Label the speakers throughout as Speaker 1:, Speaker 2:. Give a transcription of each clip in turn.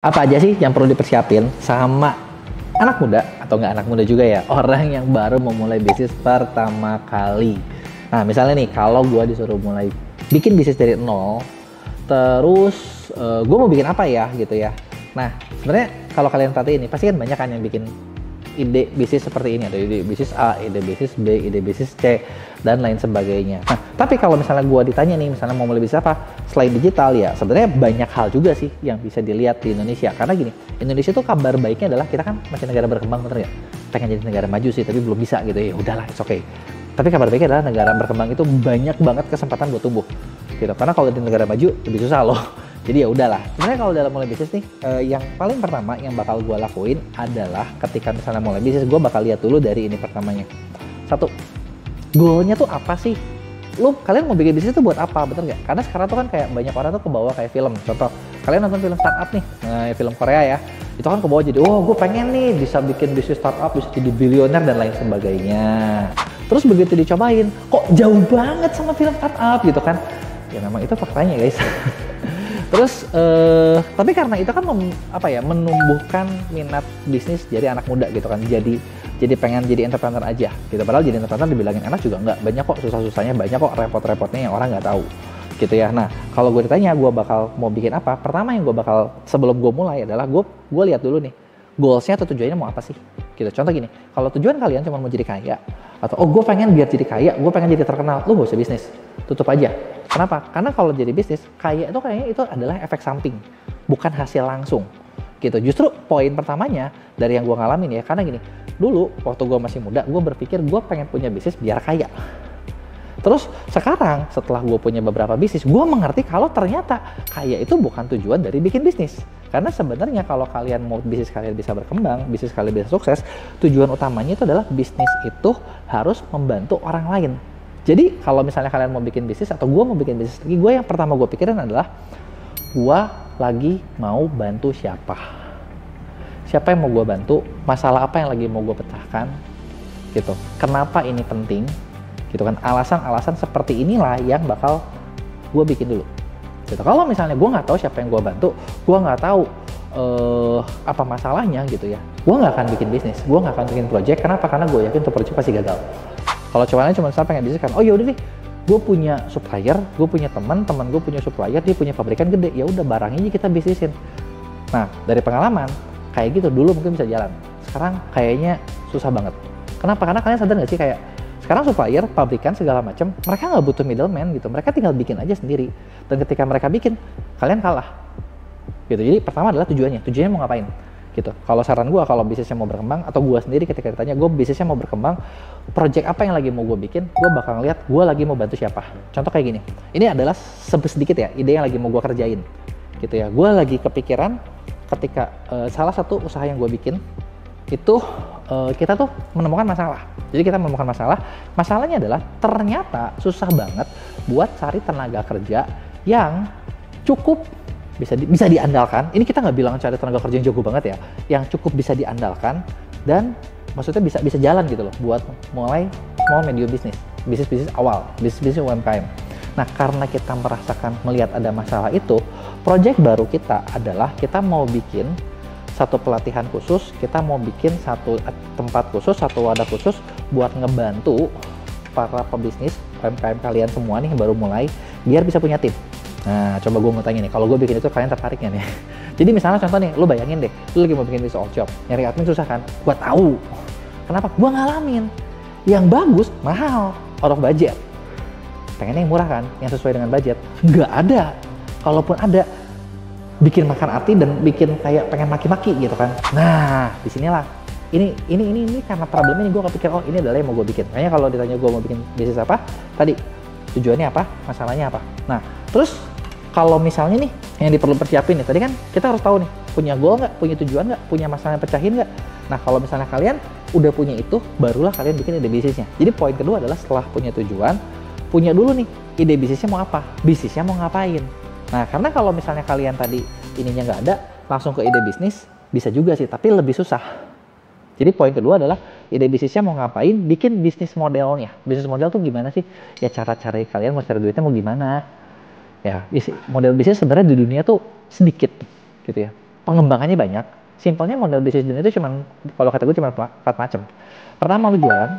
Speaker 1: Apa aja sih yang perlu dipersiapin sama anak muda atau nggak anak muda juga ya, orang yang baru memulai bisnis pertama kali. Nah misalnya nih, kalau gue disuruh mulai bikin bisnis dari nol, terus gue mau bikin apa ya gitu ya. Nah sebenarnya kalau kalian perhatiin ini, pasti kan banyak kan yang bikin ide bisnis seperti ini, ada ide bisnis A, ide bisnis B, ide bisnis C, dan lain sebagainya. Nah, tapi kalau misalnya gue ditanya nih, misalnya mau mulai bisnis apa, selain digital ya, sebenarnya banyak hal juga sih yang bisa dilihat di Indonesia. Karena gini, Indonesia tuh kabar baiknya adalah kita kan masih negara berkembang, bener ya? Pengen jadi negara maju sih, tapi belum bisa gitu ya. Udahlah, it's okay. Tapi kabar baiknya adalah negara berkembang itu banyak banget kesempatan buat tumbuh, gitu. Karena kalau di negara maju lebih susah loh. Jadi ya udahlah. Sebenarnya kalau dalam mulai bisnis nih, yang paling pertama yang bakal gue lakuin adalah ketika misalnya mulai bisnis, gue bakal lihat dulu dari ini pertamanya. Satu, goalnya tuh apa sih? Kalian mau bikin bisnis tuh buat apa, bener nggak? Karena sekarang tuh kan kayak banyak orang tuh kebawa kayak film. Contoh, kalian nonton film startup nih, film Korea ya, itu kan kebawa jadi, oh gue pengen nih bisa bikin bisnis startup, bisa jadi bilioner dan lain sebagainya. Terus begitu dicobain, kok jauh banget sama film startup gitu kan? Ya memang itu faktanya guys. Terus, tapi karena itu kan menumbuhkan minat bisnis dari anak muda gitu kan, jadi pengen jadi entrepreneur aja gitu. Padahal jadi entrepreneur dibilangin enak juga enggak, banyak kok susah-susahnya, banyak kok repot-repotnya yang orang nggak tahu gitu ya. Nah kalau gue ditanya gue bakal mau bikin apa, pertama yang gue bakal sebelum gue mulai adalah gue lihat dulu nih goalsnya atau tujuannya mau apa sih gitu. Contoh gini, kalau tujuan kalian cuma mau jadi kaya, atau oh gue pengen biar jadi kaya, gue pengen jadi terkenal, lu gak usah bisnis, tutup aja. Kenapa? Karena kalau jadi bisnis, kaya itu kayaknya itu adalah efek samping, bukan hasil langsung gitu. Justru poin pertamanya dari yang gue ngalamin ya, karena gini, dulu waktu gue masih muda, gue berpikir gue pengen punya bisnis biar kaya. Terus sekarang setelah gue punya beberapa bisnis, gue mengerti kalau ternyata kaya itu bukan tujuan dari bikin bisnis. Karena sebenarnya kalau kalian mau bisnis kalian bisa berkembang, bisnis kalian bisa sukses, tujuan utamanya itu adalah bisnis itu harus membantu orang lain. Jadi kalau misalnya kalian mau bikin bisnis atau gue mau bikin bisnis lagi, gue yang pertama gue pikirin adalah gue lagi mau bantu siapa. Siapa yang mau gue bantu, masalah apa yang lagi mau gue pecahkan gitu. Kenapa ini penting gitu kan, alasan-alasan seperti inilah yang bakal gue bikin dulu gitu. Kalau misalnya gue nggak tahu siapa yang gue bantu, gue nggak tahu apa masalahnya gitu ya, gue nggak akan bikin bisnis, gue nggak akan bikin project. Kenapa? Karena gue yakin tuh project pasti gagal. Kalau cuma pengen bisnis kan, oh yaudah deh, gue punya supplier, gue punya teman gue punya supplier, dia punya pabrikan gede, ya udah barangnya kita bisnisin. Nah dari pengalaman kayak gitu dulu mungkin bisa jalan, sekarang kayaknya susah banget. Kenapa? Karena kalian sadar nggak sih, kayak sekarang supplier, pabrikan segala macam, mereka nggak butuh middleman gitu, mereka tinggal bikin aja sendiri. Dan ketika mereka bikin, kalian kalah gitu. Jadi pertama adalah tujuannya mau ngapain gitu. Kalau saran gue, kalau bisnisnya mau berkembang, atau gue sendiri ketika ditanya gue bisnisnya mau berkembang, project apa yang lagi mau gue bikin, gue bakal ngeliat gue lagi mau bantu siapa. Contoh kayak gini, ini adalah sedikit ya ide yang lagi mau gue kerjain gitu ya. Gue lagi kepikiran ketika salah satu usaha yang gue bikin itu kita tuh menemukan masalah. Jadi kita menemukan masalahnya adalah ternyata susah banget buat cari tenaga kerja yang cukup bisa diandalkan. Ini kita nggak bilang cari tenaga kerja yang jago banget ya, yang cukup bisa diandalkan dan maksudnya bisa jalan gitu loh buat mulai small medium bisnis awal, bisnis UMKM. Nah karena kita melihat ada masalah itu, project baru kita adalah kita mau bikin satu pelatihan khusus, kita mau bikin satu tempat khusus, satu wadah khusus buat ngebantu para pebisnis UMKM kalian semua nih yang baru mulai biar bisa punya tim. Nah, coba gue mau tanya nih, kalau gue bikin itu kalian tertarik nggak nih? Jadi misalnya contoh nih, lu bayangin deh, lu lagi mau bikin bisnis all job, nyari admin susah kan? Gue tahu. Kenapa? Gue ngalamin. Yang bagus, mahal, out of budget. Pengennya yang murah kan, yang sesuai dengan budget. Nggak ada. Kalaupun ada, bikin makan hati dan bikin kayak pengen maki-maki gitu kan. Nah, disinilah. Ini karena problemnya gue kepikir, oh ini adalah yang mau gue bikin. Kayaknya kalau ditanya gue mau bikin bisnis apa, tadi tujuannya apa, masalahnya apa. Nah, terus kalau misalnya nih yang perlu persiapin nih, tadi kan kita harus tahu nih, punya goal nggak, punya tujuan nggak, punya masalah yang pecahin nggak. Nah kalau misalnya kalian udah punya itu, barulah kalian bikin ide bisnisnya. Jadi poin kedua adalah setelah punya tujuan, punya dulu nih ide bisnisnya mau apa, bisnisnya mau ngapain. Nah karena kalau misalnya kalian tadi ininya nggak ada, langsung ke ide bisnis, bisa juga sih, tapi lebih susah. Jadi poin kedua adalah ide bisnisnya mau ngapain, bikin bisnis modelnya. Bisnis model tuh gimana sih? Ya cara-cara kalian mau cari duitnya mau gimana? Ya model bisnis sebenarnya di dunia tuh sedikit gitu ya. pengembangannya banyak. Simpelnya model bisnis itu cuma, kalau kata gue cuma 4 macam. Pertama, lu jualan,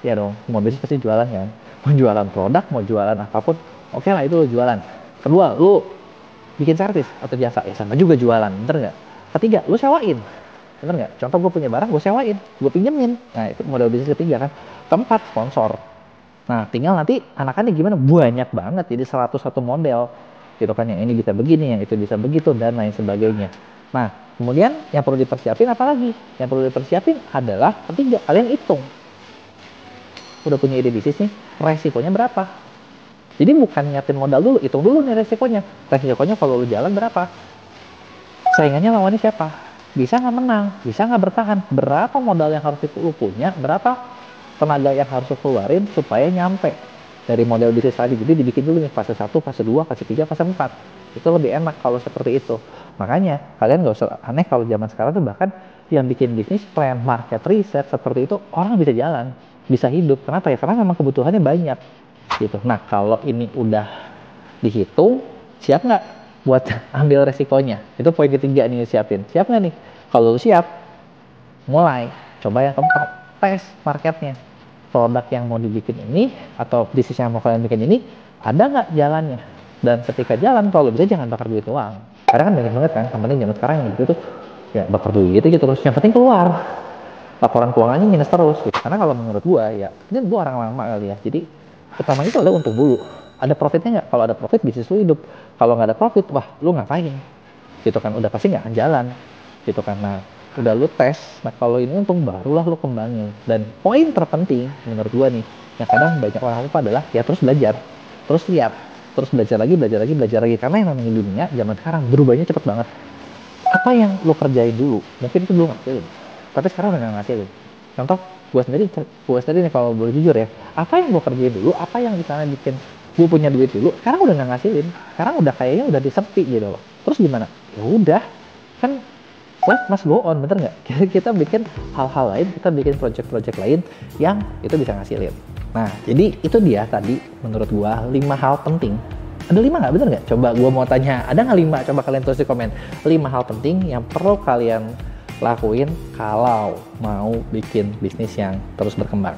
Speaker 1: ya dong, mau bisnis pasti jualan kan. Mau jualan produk, mau jualan apapun, oke lah itu lu jualan. Kedua, lu bikin servis atau jasa, ya sama juga jualan, bener nggak? Ketiga, lu sewain, bener nggak? Contoh gue punya barang, gue sewain, gue pinjemin. Nah itu model bisnis ketiga kan. Keempat, sponsor. Nah tinggal nanti anak-anak gimana? Banyak banget, jadi 101 model. Gitu kan, yang ini bisa begini, yang itu bisa begitu, dan lain sebagainya. Nah, kemudian yang perlu dipersiapin apa lagi? Yang perlu dipersiapin adalah ketiga, kalian hitung. Udah punya ide bisnis nih, resikonya berapa? Jadi bukan nyiapin modal dulu, hitung dulu nih resikonya. Resikonya kalau lu jalan berapa? Saingannya lawannya siapa? Bisa nggak menang? Bisa nggak bertahan? Berapa modal yang harus lu punya? Berapa tenaga yang harus lu keluarin supaya nyampe dari model bisnis tadi? Jadi dibikin dulu nih fase 1, fase 2, fase 3, fase 4. Itu lebih enak kalau seperti itu. Makanya kalian nggak usah aneh kalau zaman sekarang tuh bahkan yang bikin bisnis plan, market research seperti itu orang bisa jalan, bisa hidup. Kenapa ya? Karena memang kebutuhannya banyak gitu. Nah kalau ini udah dihitung, siap nggak buat ambil resikonya? Itu poin ketiga nih, siapin. Siap nggak nih? Kalau lu siap, mulai coba yang keempat, tes marketnya. Produk yang mau dibikin ini atau bisnis yang mau kalian bikin ini ada nggak jalannya? Dan ketika jalan, kalau bisa jangan bakar duit uang. Karena kan banyak banget kan company zaman sekarang yang gitu tuh ya bakar duit gitu terus. Yang penting keluar, laporan keuangannya minus terus gitu. Karena kalau menurut gua ya, ini gua orang lama kali ya, jadi pertama itu adalah untung dulu. Ada profitnya nggak? Kalau ada profit bisnis lu hidup. Kalau nggak ada profit, wah lu ngapain? Gitu kan, udah pasti nggak akan jalan. Gitu kan, nah udah lu tes. Nah kalau ini untung barulah lu kembangin. Dan poin terpenting menurut gua nih, yang kadang banyak orang lupa adalah ya terus belajar, terus lihat, terus belajar lagi, belajar lagi, belajar lagi. Karena yang namanya dunia zaman sekarang berubahnya cepet banget. Apa yang lu kerjain dulu, mungkin itu belum ngasilin, tapi sekarang udah nggak ngasilin. Contoh, gue sendiri nih kalau boleh jujur ya, apa yang gue kerjain dulu, apa yang misalnya bikin gue punya duit dulu, sekarang udah nggak ngasilin, sekarang udah kayaknya udah disepi gitu loh. Terus gimana? Ya udah, kan life must go on, bener nggak? Kita bikin hal-hal lain, kita bikin project-project lain yang itu bisa ngasilin. Nah, jadi itu dia tadi menurut gue 5 hal penting. Ada 5 nggak? Bener nggak? Coba gue mau tanya, ada nggak 5? Coba kalian tulis di komen. 5 hal penting yang perlu kalian lakuin kalau mau bikin bisnis yang terus berkembang.